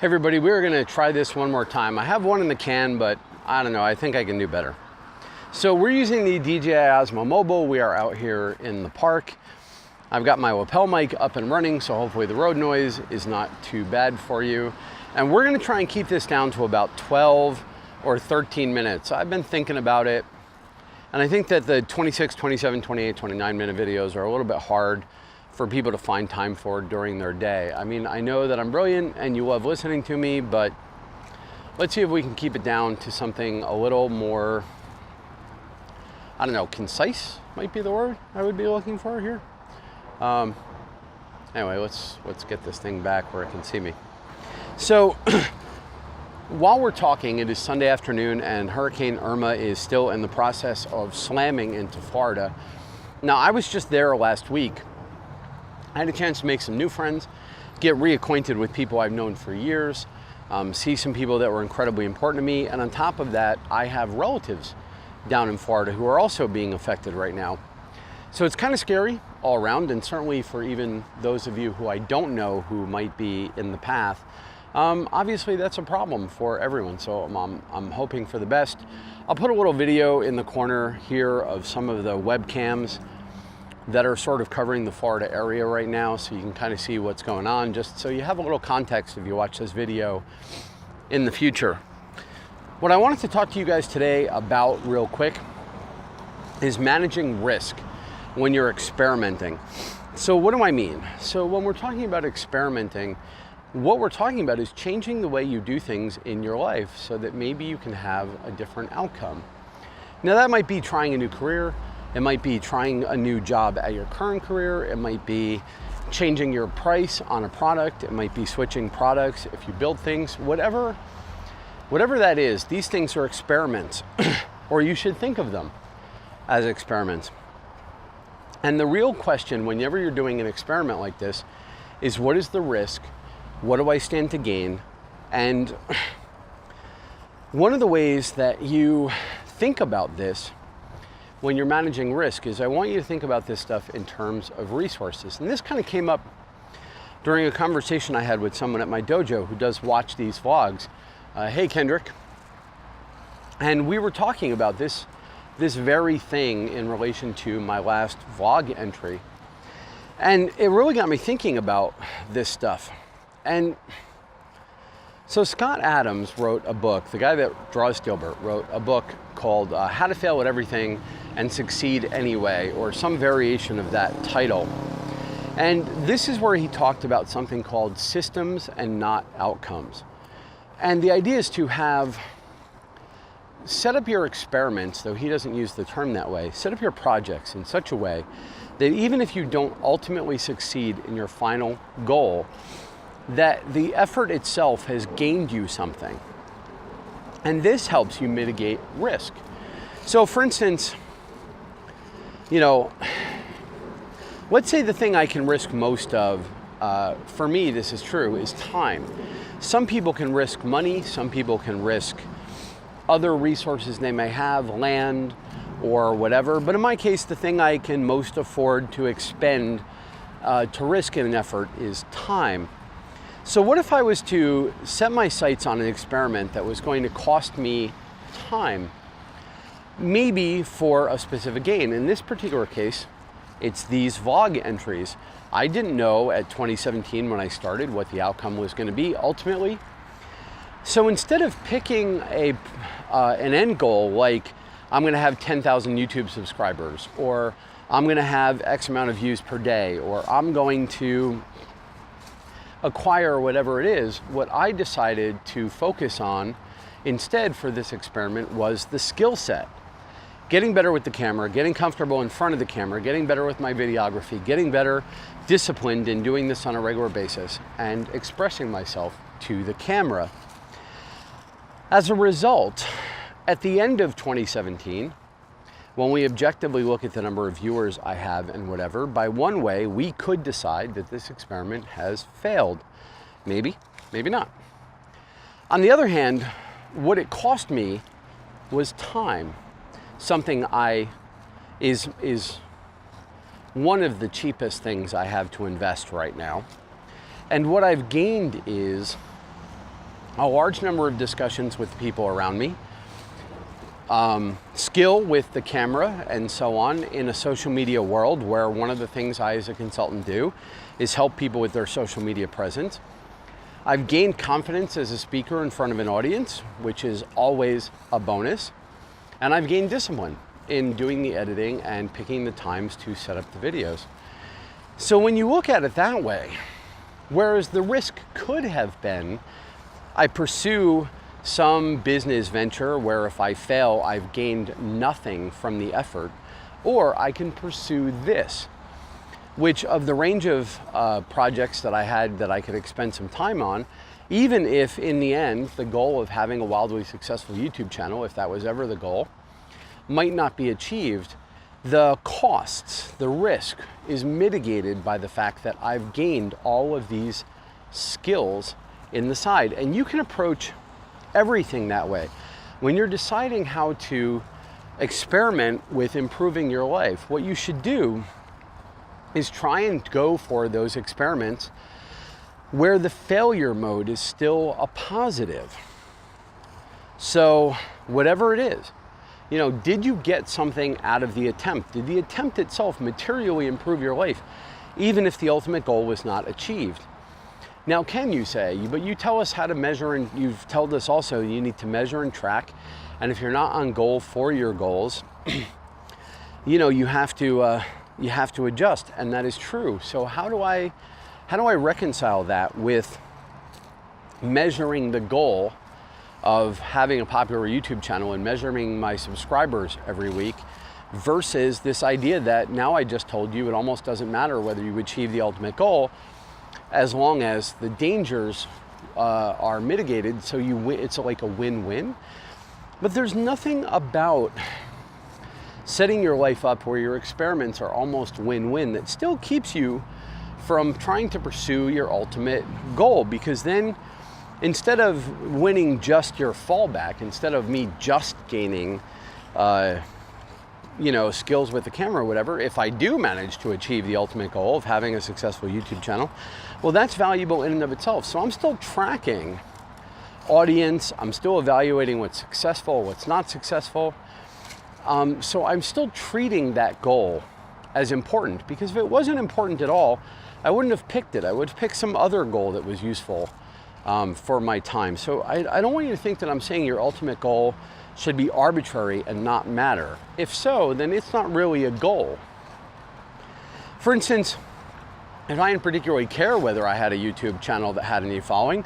Hey everybody, we're gonna try this one more time. I have one in the can, but I don't know, I think I can do better. So we're using the DJI Osmo Mobile. We are out here in the park. I've got my lapel mic up and running, so hopefully the road noise is not too bad for you. And we're gonna try and keep this down to about 12 or 13 minutes. I've been thinking about it, and I think that the 26, 27, 28, 29 minute videos are a little bit hard for people to find time for during their day. I mean, I know that I'm brilliant and you love listening to me, but let's see if we can keep it down to something a little more, I don't know, concise might be the word I would be looking for here. Anyway, let's get this thing back where it can see me. So while we're talking, it is Sunday afternoon and Hurricane Irma is still in the process of slamming into Florida. Now, I was just there last week. I had a chance to make some new friends, get reacquainted with people I've known for years, see some people that were incredibly important to me, and on top of that, I have relatives down in Florida who are also being affected right now. So it's kind of scary all around, and certainly for even those of you who I don't know who might be in the path, obviously that's a problem for everyone, so I'm hoping for the best. I'll put a little video in the corner here of some of the webcams that are sort of covering the Florida area right now, so you can kind of see what's going on, just so you have a little context if you watch this video in the future. What I wanted to talk to you guys today about real quick is managing risk when you're experimenting. So what do I mean? So when we're talking about experimenting, what we're talking about is changing the way you do things in your life so that maybe you can have a different outcome. Now that might be trying a new career, it might be trying a new job at your current career. It might be changing your price on a product. It might be switching products if you build things. Whatever that is, these things are experiments, or you should think of them as experiments. And the real question whenever you're doing an experiment like this is, what is the risk? What do I stand to gain? And one of the ways that you think about this when you're managing risk is I want you to think about this stuff in terms of resources. And this kind of came up during a conversation I had with someone at my dojo who does watch these vlogs. Hey, Kendrick. And we were talking about this very thing in relation to my last vlog entry. And it really got me thinking about this stuff. And so Scott Adams wrote a book, the guy that draws Dilbert wrote a book called How to Fail at Everything and Succeed Anyway, or some variation of that title. And this is where he talked about something called systems and not outcomes. And the idea is to set up your experiments, though he doesn't use the term that way, set up your projects in such a way that even if you don't ultimately succeed in your final goal, that the effort itself has gained you something. And this helps you mitigate risk. So for instance, let's say the thing I can risk most of, for me this is true, is time. Some people can risk money, some people can risk other resources they may have, land or whatever. But in my case, the thing I can most afford to expend to risk in an effort is time. So what if I was to set my sights on an experiment that was going to cost me time, maybe for a specific gain? In this particular case, it's these vlog entries. I didn't know at 2017 when I started what the outcome was going to be ultimately. So instead of picking an end goal like I'm going to have 10,000 YouTube subscribers, or I'm going to have X amount of views per day, or I'm going to acquire whatever it is, what I decided to focus on instead for this experiment was the skill set. Getting better with the camera, getting comfortable in front of the camera, getting better with my videography, getting better disciplined in doing this on a regular basis, and expressing myself to the camera. As a result, at the end of 2017, when we objectively look at the number of viewers I have and whatever, by one way, we could decide that this experiment has failed. Maybe, maybe not. On the other hand, what it cost me was time. Something is one of the cheapest things I have to invest right now. And what I've gained is a large number of discussions with the people around me, skill with the camera and so on in a social media world where one of the things I as a consultant do is help people with their social media presence. I've gained confidence as a speaker in front of an audience, which is always a bonus. And I've gained discipline in doing the editing and picking the times to set up the videos. So when you look at it that way, whereas the risk could have been, I pursue some business venture where if I fail, I've gained nothing from the effort, or I can pursue this, which of the range of projects that I had that I could expend some time on, even if in the end, the goal of having a wildly successful YouTube channel, if that was ever the goal, might not be achieved, the costs, the risk is mitigated by the fact that I've gained all of these skills in the side. And you can approach everything that way. When you're deciding how to experiment with improving your life, what you should do is try and go for those experiments where the failure mode is still a positive. So whatever it is, you know, did you get something out of the attempt? Did the attempt itself materially improve your life, even if the ultimate goal was not achieved? Now, can you say, but you tell us how to measure, and you've told us also you need to measure and track, and if you're not on goal for your goals, you know, you have to adjust, and that is true. So how do I reconcile that with measuring the goal of having a popular YouTube channel and measuring my subscribers every week versus this idea that now I just told you it almost doesn't matter whether you achieve the ultimate goal as long as the dangers are mitigated, so it's like a win-win. But there's nothing about setting your life up where your experiments are almost win-win that still keeps you from trying to pursue your ultimate goal, because then instead of winning just your fallback, instead of me just gaining skills with the camera or whatever, if I do manage to achieve the ultimate goal of having a successful YouTube channel, well, that's valuable in and of itself. So I'm still tracking audience, I'm still evaluating what's successful, what's not successful. So I'm still treating that goal as important, because if it wasn't important at all, I wouldn't have picked it. I would have picked some other goal that was useful for my time. So I don't want you to think that I'm saying your ultimate goal should be arbitrary and not matter. If so, then it's not really a goal. For instance, if I didn't particularly care whether I had a YouTube channel that had any following,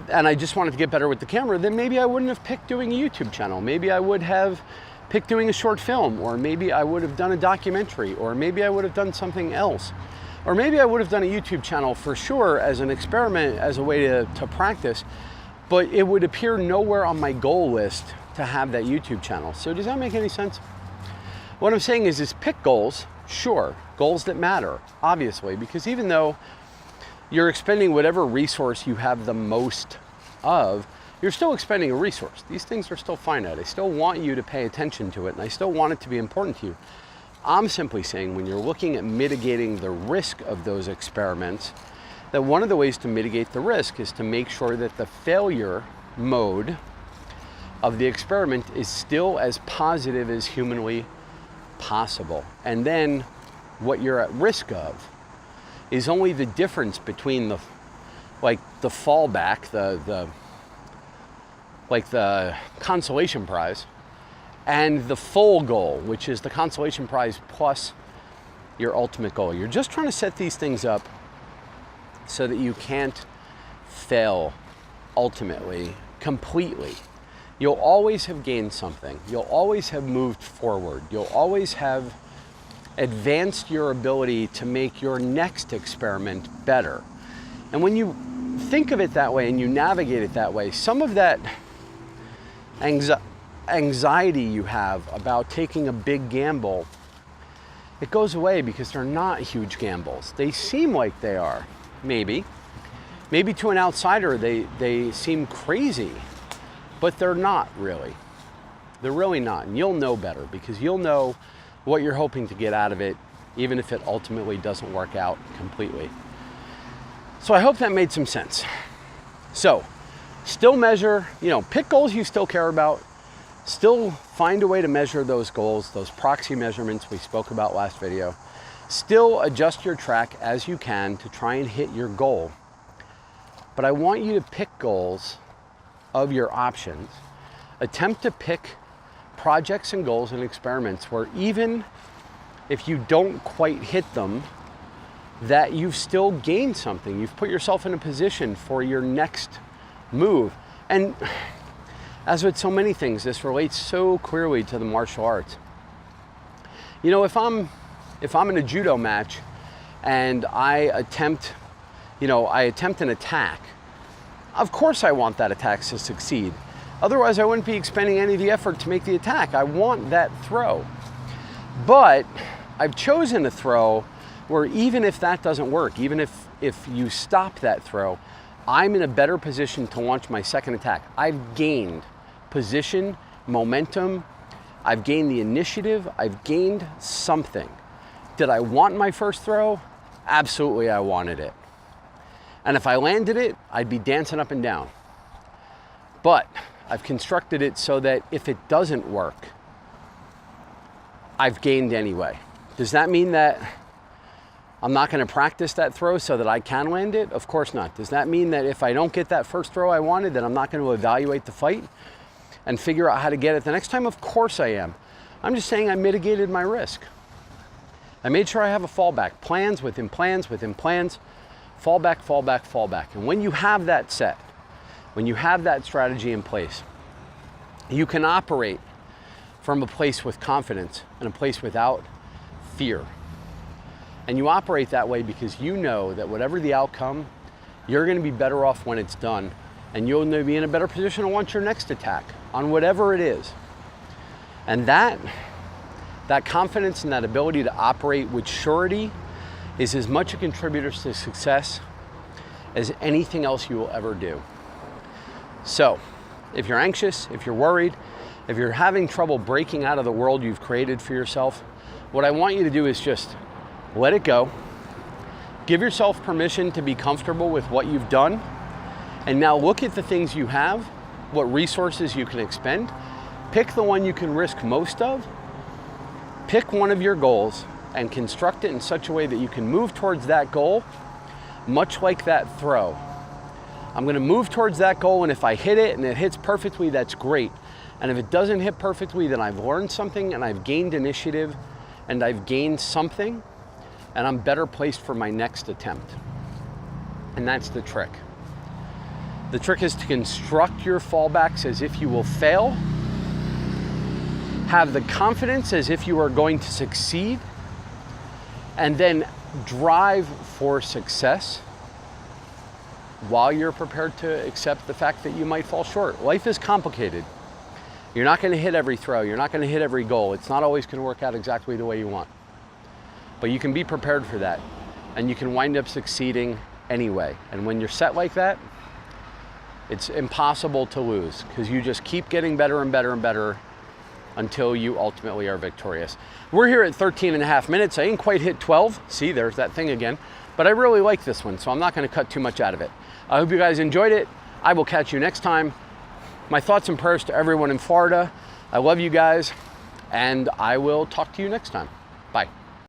and I just wanted to get better with the camera, then maybe I wouldn't have picked doing a YouTube channel. Maybe I would have picked doing a short film, or maybe I would have done a documentary, or maybe I would have done something else. Or maybe I would have done a YouTube channel for sure as an experiment, as a way to practice, but it would appear nowhere on my goal list to have that YouTube channel. So does that make any sense? What I'm saying is pick goals, sure, goals that matter, obviously, because even though you're expending whatever resource you have the most of, you're still expending a resource. These things are still finite. I still want you to pay attention to it, and I still want it to be important to you. I'm simply saying when you're looking at mitigating the risk of those experiments, that one of the ways to mitigate the risk is to make sure that the failure mode of the experiment is still as positive as humanly possible. And then what you're at risk of is only the difference between the fallback, the consolation prize, and the full goal, which is the consolation prize plus your ultimate goal. You're just trying to set these things up so that you can't fail ultimately, completely. You'll always have gained something. You'll always have moved forward. You'll always have advanced your ability to make your next experiment better. And when you think of it that way and you navigate it that way, some of that anxiety you have about taking a big gamble, it goes away, because they're not huge gambles. They seem like they are, maybe to an outsider they seem crazy, but they're not really. They're really not, and you'll know better, because you'll know what you're hoping to get out of it, even if it ultimately doesn't work out completely. So I hope that made some sense. So Still measure, pick goals you still care about. Still find a way to measure those goals, those proxy measurements we spoke about last video. Still adjust your track as you can to try and hit your goal. But I want you to pick goals of your options. Attempt to pick projects and goals and experiments where even if you don't quite hit them, that you've still gained something. You've put yourself in a position for your next move. And as with so many things, this relates so clearly to the martial arts. If I'm in a judo match and I attempt an attack, of course I want that attack to succeed. Otherwise I wouldn't be expending any of the effort to make the attack. I want that throw. But I've chosen a throw where even if that doesn't work, even if you stop that throw, I'm in a better position to launch my second attack. I've gained position, momentum, I've gained the initiative, I've gained something. Did I want my first throw? Absolutely, I wanted it. And if I landed it, I'd be dancing up and down. But I've constructed it so that if it doesn't work, I've gained anyway. Does that mean that I'm not going to practice that throw so that I can land it? Of course not. Does that mean that if I don't get that first throw I wanted, that I'm not going to evaluate the fight and figure out how to get it the next time? Of course I am. I'm just saying I mitigated my risk. I made sure I have a fallback. Plans within plans within plans. Fallback, fallback, fallback. And when you have that set, when you have that strategy in place, you can operate from a place with confidence and a place without fear. And you operate that way because you know that whatever the outcome, you're going to be better off when it's done, and you'll be in a better position to launch your next attack on whatever it is. And that confidence and that ability to operate with surety is as much a contributor to success as anything else you will ever do. So, if you're anxious, if you're worried, if you're having trouble breaking out of the world you've created for yourself, what I want you to do is just let it go. Give yourself permission to be comfortable with what you've done. And now look at the things you have, what resources you can expend. Pick the one you can risk most of. Pick one of your goals and construct it in such a way that you can move towards that goal, much like that throw. I'm going to move towards that goal, and if I hit it and it hits perfectly, that's great. And if it doesn't hit perfectly, then I've learned something and I've gained initiative and I've gained something, and I'm better placed for my next attempt. And that's the trick. The trick is to construct your fallbacks as if you will fail, have the confidence as if you are going to succeed, and then drive for success while you're prepared to accept the fact that you might fall short. Life is complicated. You're not going to hit every throw. You're not going to hit every goal. It's not always going to work out exactly the way you want. But you can be prepared for that, and you can wind up succeeding anyway. And when you're set like that, it's impossible to lose because you just keep getting better and better and better until you ultimately are victorious. We're here at 13 and a half minutes. I didn't quite hit 12. See, there's that thing again. But I really like this one, so I'm not going to cut too much out of it. I hope you guys enjoyed it. I will catch you next time. My thoughts and prayers to everyone in Florida. I love you guys, and I will talk to you next time.